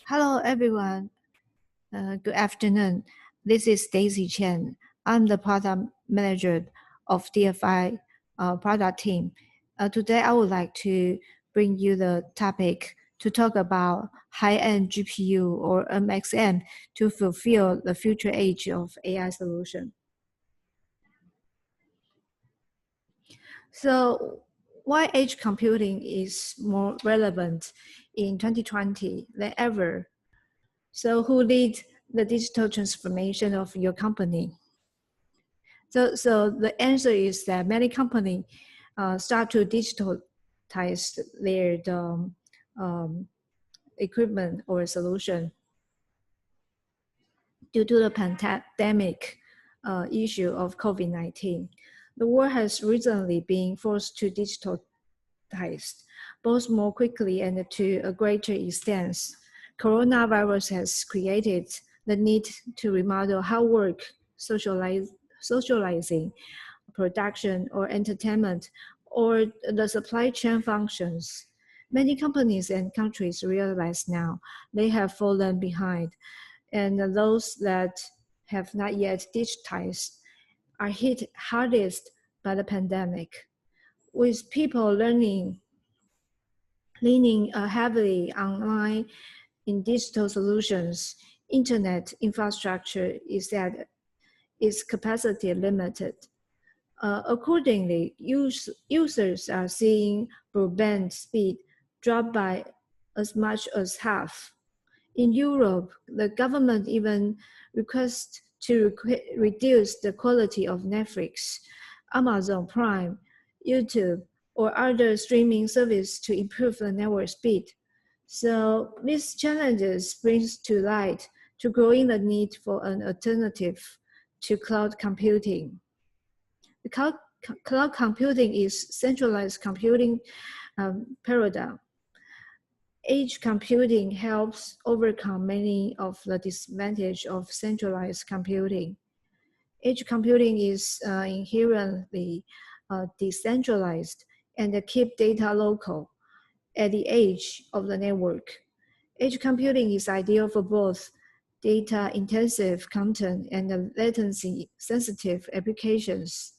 Hello, everyone. Good afternoon. This is Daisy Chen. I'm the product manager of DFI product team. Today, I would like to bring you the topic to talk about high-end GPU or MXM to fulfill the future age of AI solution. So why edge computing is more relevant in 2020 than ever? So who leads the digital transformation of your company? So the answer is that many companies start to digitalize their equipment or solution due to the pandemic issue of COVID-19. The world has recently been forced to digitalize both more quickly and to a greater extent. Coronavirus has created the need to remodel how work, socializing, production, or entertainment, or the supply chain functions. Many companies and countries realize now they have fallen behind, and those that have not yet digitized are hit hardest by the pandemic. With people leaning heavily online in digital solutions, internet infrastructure is at its capacity limited. Accordingly, users are seeing broadband speed drop by as much as half. In Europe, the government even requests to reduce the quality of Netflix, Amazon Prime, YouTube, or other streaming service to improve the network speed. So these challenges brings to light to growing the need for an alternative to cloud computing. The cloud computing is centralized computing paradigm. Edge computing helps overcome many of the disadvantages of centralized computing. Edge computing is inherently decentralized and keep data local at the edge of the network. Edge computing is ideal for both data-intensive content and latency-sensitive applications.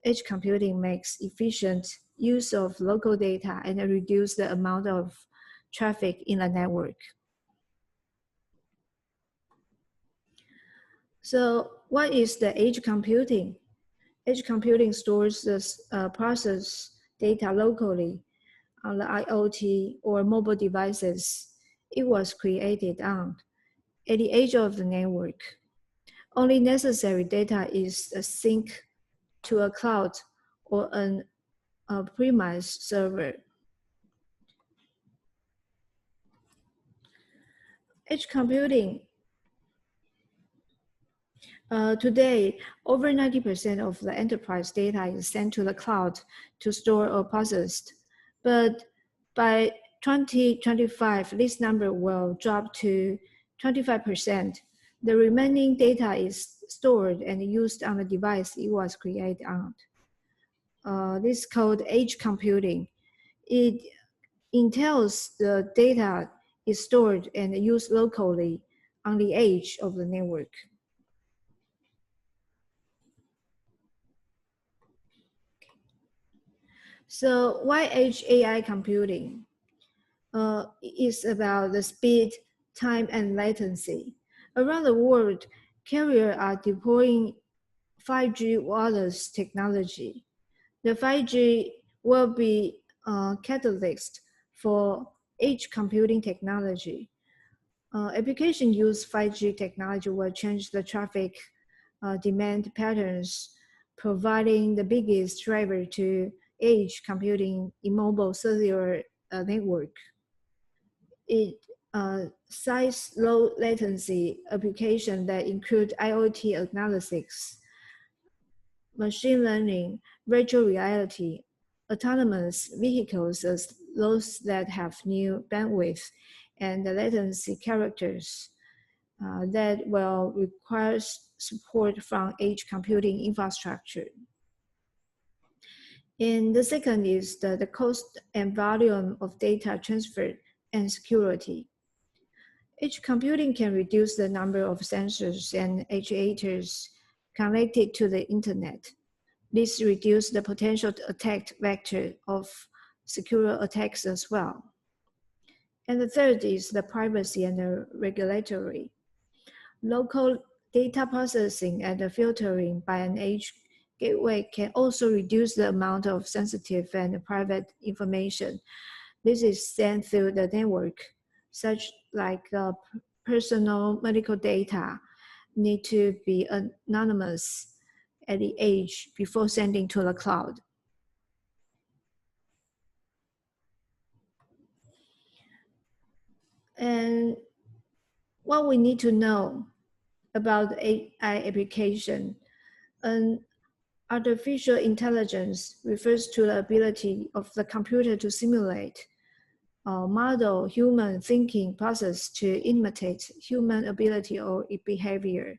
Edge computing makes efficient use of local data and reduce the amount of traffic in the network. So what is the edge computing? Edge computing stores the process data locally on the IoT or mobile devices it was created on at the edge of the network. Only necessary data is synced to a cloud or a premise server. Edge computing. Today, over 90% of the enterprise data is sent to the cloud to store or processed. But by 2025, this number will drop to 25%. The remaining data is stored and used on the device it was created on. This is called edge computing. It entails the data is stored and used locally on the edge of the network. So why edge AI computing? It's about the speed, time, and latency. Around the world, carriers are deploying 5G wireless technology. The 5G will be a catalyst for edge computing technology. Application use 5G technology will change the traffic demand patterns, providing the biggest driver to edge computing in mobile cellular network. It cites low latency application that include IoT analytics, machine learning, virtual reality, autonomous vehicles as those that have new bandwidth and the latency characters that will require support from edge computing infrastructure. And the second is the cost and volume of data transfer and security. Edge computing can reduce the number of sensors and actuators connected to the internet. This reduces the potential attack vector of secure attacks as well. And the third is the privacy and the regulatory. Local data processing and the filtering by an edge gateway can also reduce the amount of sensitive and private information. This is sent through the network, such like personal medical data need to be anonymous at the edge before sending to the cloud. And what we need to know about AI application, an artificial intelligence refers to the ability of the computer to simulate model human thinking process to imitate human ability or behavior.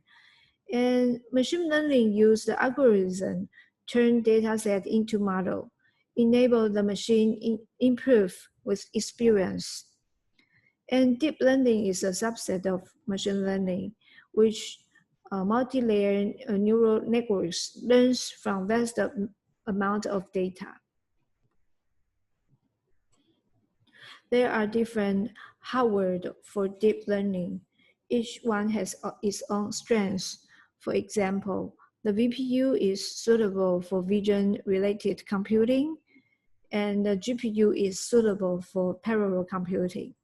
And machine learning use the algorithm turn data set into model, enable the machine improve with experience. And deep learning is a subset of machine learning, which multi-layer neural networks learns from vast amount of data. There are different hardware for deep learning. Each one has its own strengths. For example, the VPU is suitable for vision-related computing, and the GPU is suitable for parallel computing.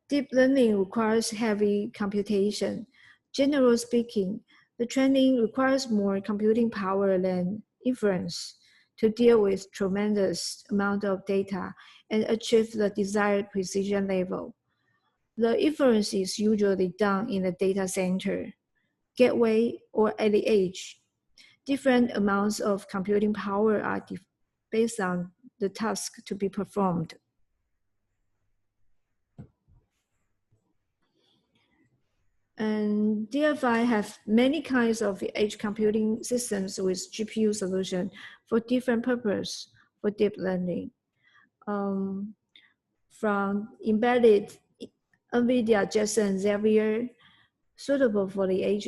Deep learning requires heavy computation. Generally speaking, the training requires more computing power than inference to deal with tremendous amount of data and achieve the desired precision level. The inference is usually done in the data center, gateway, or at the edge. Different amounts of computing power are based on the task to be performed. And DFI have many kinds of edge computing systems with GPU solution for different purpose for deep learning. From embedded NVIDIA Jetson Xavier, suitable for the edge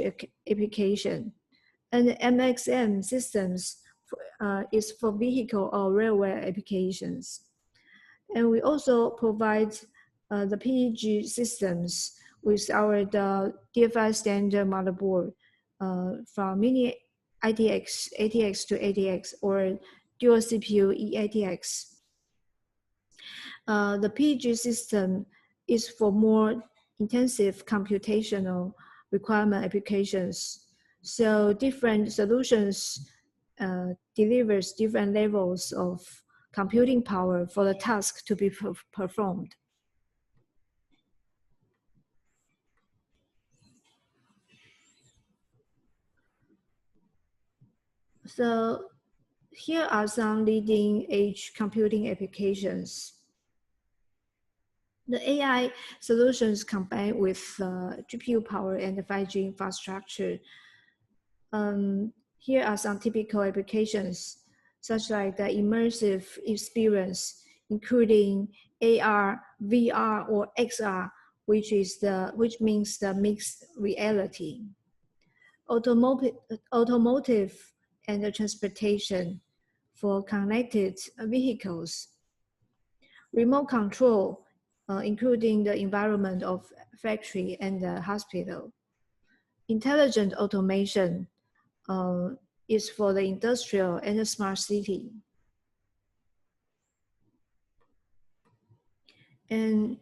application. And MXM systems is for vehicle or railway applications. And we also provide the PEG systems with our DFI standard motherboard from mini ITX, ATX to ATX, or dual CPU eATX. The PEG system is for more intensive computational requirement applications. So different solutions delivers different levels of computing power for the task to be performed. So here are some leading edge computing applications. The AI solutions combined with GPU power and the 5G infrastructure. Here are some typical applications, such like the immersive experience, including AR, VR, or XR, which means the mixed reality. Automotive and the transportation for connected vehicles. Remote control, including the environment of factory and the hospital. Intelligent automation is for the industrial and the smart city. And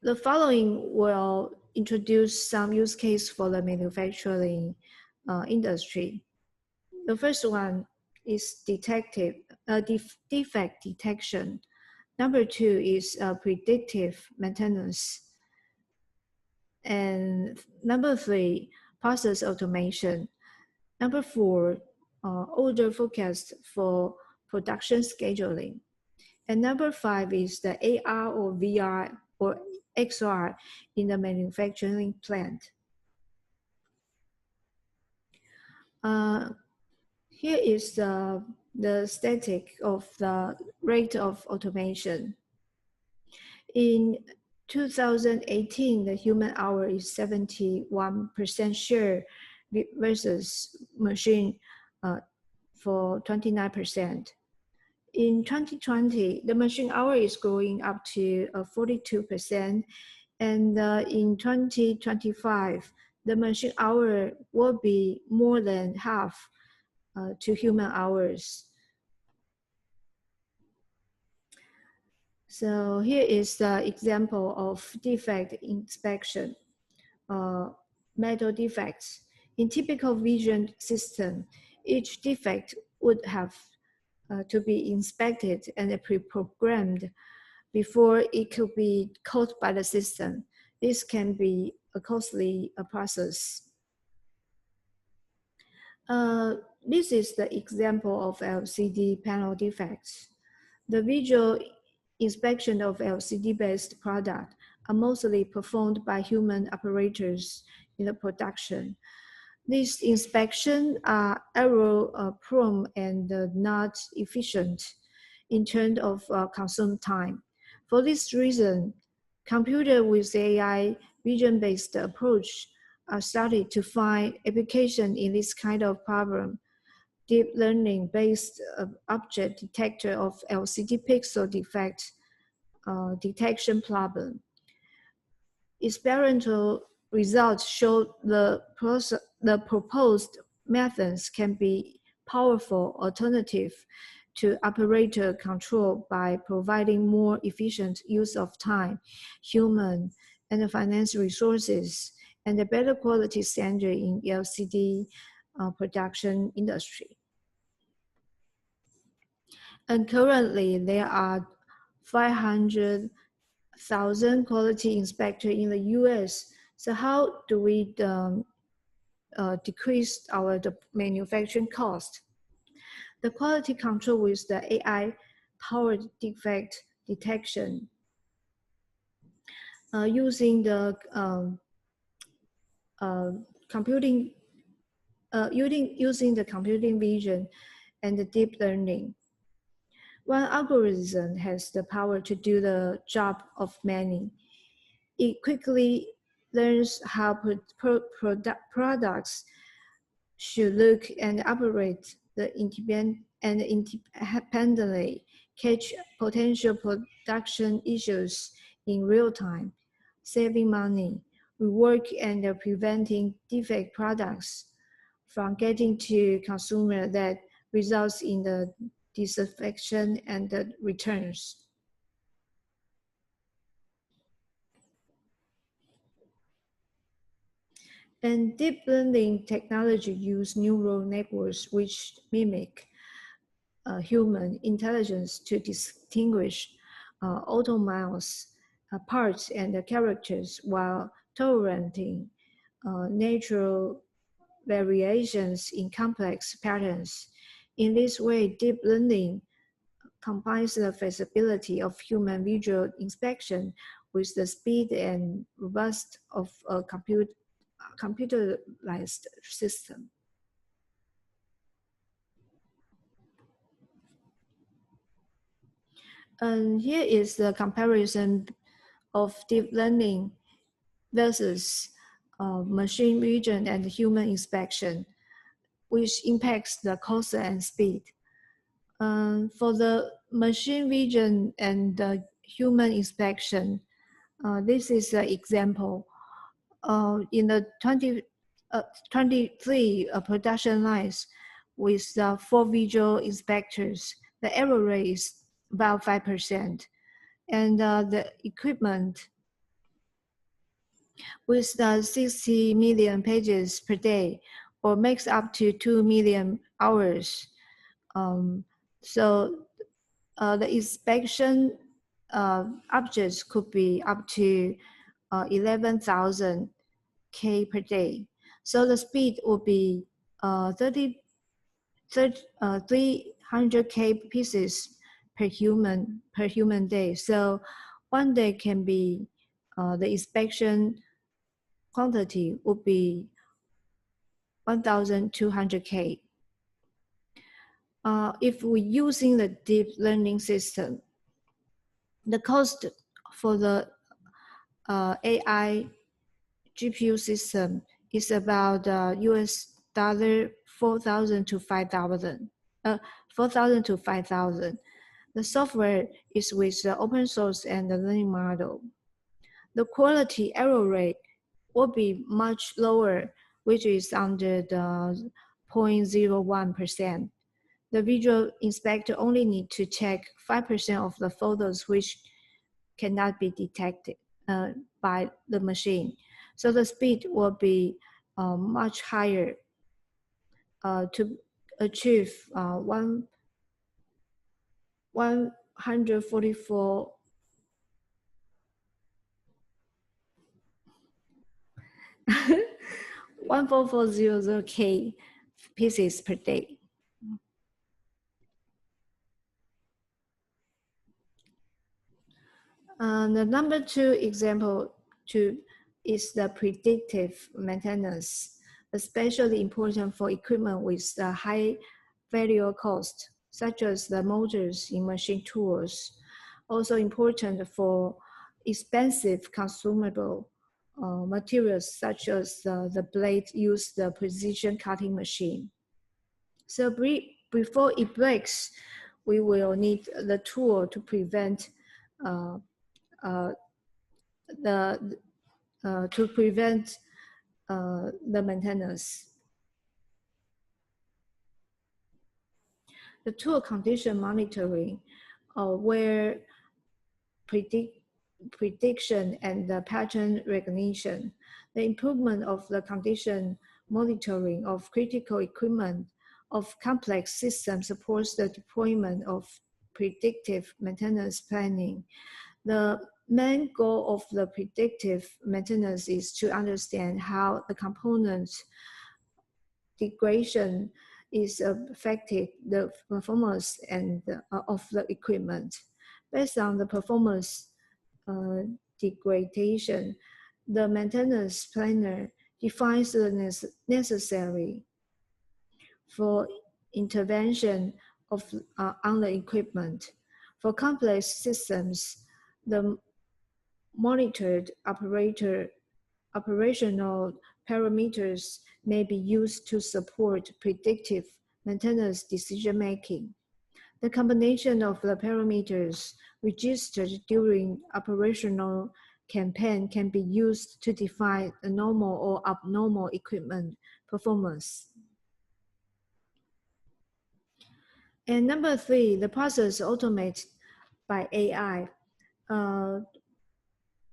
the following will introduce some use case for the manufacturing industry. The first one is defect detection. Number two is predictive maintenance. And number three, process automation. Number four, order forecast for production scheduling. And number five is the AR or VR or XR in the manufacturing plant. Here is the static of the rate of automation. In 2018, the human hour is 71% share versus machine for 29%. In 2020, the machine hour is growing up to 42%, and in 2025, the machine hour will be more than half to human hours. So here is the example of defect inspection, metal defects. In typical vision system, each defect would have to be inspected and pre-programmed before it could be caught by the system. This can be a costly process. This is the example of LCD panel defects. The visual inspection of LCD-based products are mostly performed by human operators in the production. These inspections are error-prone and not efficient in terms of consume time. For this reason, computers with AI vision-based approach are started to find application in this kind of problem. Deep learning-based object detector of LCD pixel defect detection problem. Experimental results show the proposed methods can be powerful alternative to operator control by providing more efficient use of time, human, and financial resources, and a better quality standard in LCD production industry. And currently, there are 500,000 quality inspectors in the US. So how do we decrease the manufacturing cost? The quality control with the AI-powered defect detection using the using the computing vision and the deep learning. One algorithm has the power to do the job of many. It quickly learns how products should look and operate independently, catch potential production issues in real time, saving money, rework and preventing defect products from getting to consumer that results in the disaffection and the returns. And deep learning technology use neural networks which mimic human intelligence to distinguish autonomous parts and characters while tolerating natural variations in complex patterns. In this way, deep learning combines the flexibility of human visual inspection with the speed and robustness of a computerized system. And here is the comparison of deep learning versus machine vision and human inspection, which impacts the cost and speed. For the machine vision and the human inspection, this is an example. In the 23 production lines with 4 visual inspectors, the error rate is about 5%. And the equipment with 60 million pages per day or makes up to 2 million hours. So the inspection objects could be up to 11,000 K per day. So the speed would be 300 K pieces per human day. So one day can be the inspection quantity would be 1,200 K. If we're using the deep learning system, the cost for the AI GPU system is about US$ 4,000 to 5,000. 4,000 to 5,000. The software is with the open source and the learning model. The quality error rate will be much lower, which is under the 0.01%. The visual inspector only need to check 5% of the photos which cannot be detected by the machine. So the speed will be much higher to achieve 144 14400K pieces per day. The number 2 example is the predictive maintenance, especially important for equipment with the high value cost, such as the motors in machine tools. Also important for expensive consumable materials, such as the blade used the precision cutting machine. So before it breaks, we will need the tool to prevent the maintenance. The tool condition monitoring, where prediction and the pattern recognition, the improvement of the condition monitoring of critical equipment of complex systems supports the deployment of predictive maintenance planning. The main goal of the predictive maintenance is to understand how the components degradation is affecting the performance and of the equipment. Based on the performance degradation, the maintenance planner defines the necessary for intervention of on the equipment. For complex systems, the monitored operational parameters may be used to support predictive maintenance decision-making. The combination of the parameters registered during operational campaign can be used to define the normal or abnormal equipment performance. And number 3, the process automated by AI.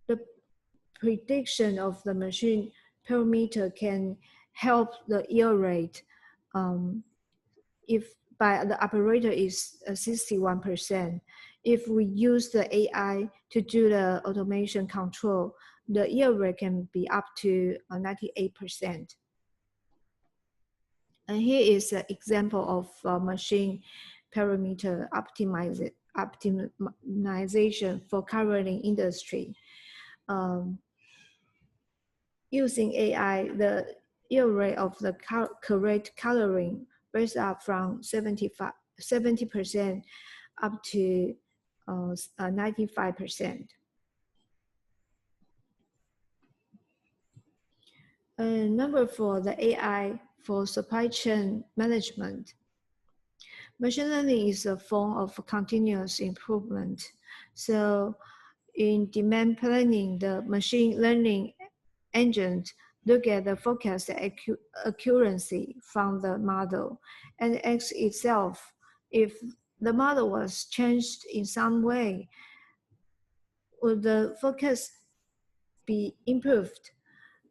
The prediction of the machine parameter can help the yield rate if by the operator is 61%. If we use the AI to do the automation control, the yield rate can be up to 98%. And here is an example of machine parameter optimization for covering industry. Using AI, the yield rate of the correct coloring raised up from 70% up to 95%. Number 4, the AI for supply chain management. Machine learning is a form of continuous improvement. So in demand planning, the machine learning engines look at the forecast accuracy from the model and asks itself if the model was changed in some way, would the forecast be improved?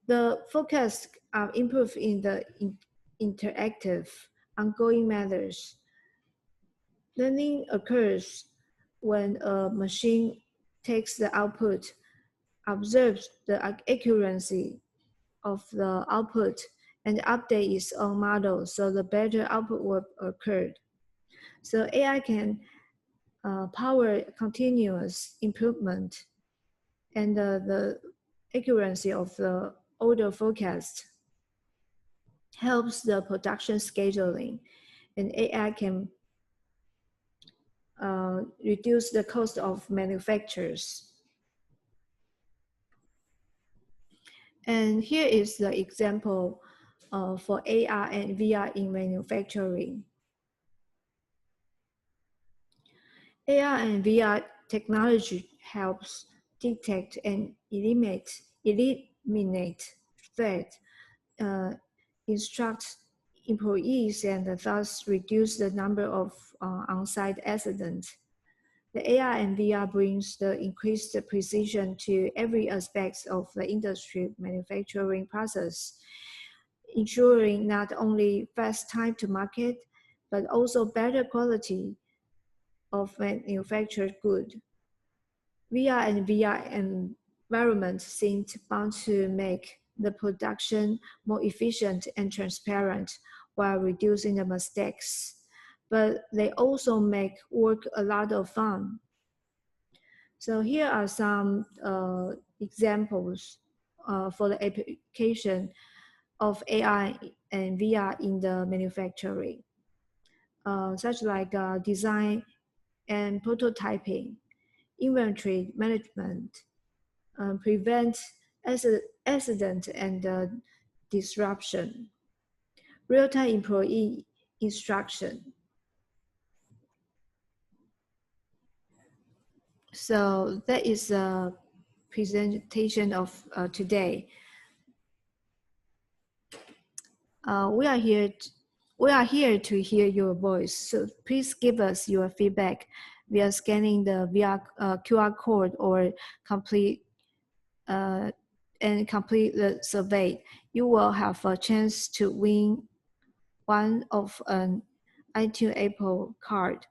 The forecasts are improved in the interactive, ongoing matters. Learning occurs when a machine takes the output, observes the accuracy of the output, and update its own model so the better output will occur. So AI can power continuous improvement, and the accuracy of the order forecast helps the production scheduling, and AI can reduce the cost of manufacturers. And here is the example for AR and VR in manufacturing. AR and VR technology helps detect and eliminate threats, instruct employees, and thus reduce the number of on-site accidents. The AR and VR brings the increased precision to every aspect of the industry manufacturing process, ensuring not only fast time to market, but also better quality of manufactured good. VR and VR environment seem bound to make the production more efficient and transparent while reducing the mistakes. But they also make work a lot of fun. So here are some examples for the application of AI and VR in the manufacturing, such like design and prototyping, inventory management, prevent accident and disruption, real-time employee instruction. So that is a presentation of today. We are here to hear your voice. So please give us your feedback via scanning the QR code or complete the survey. You will have a chance to win one of an iTunes Apple card.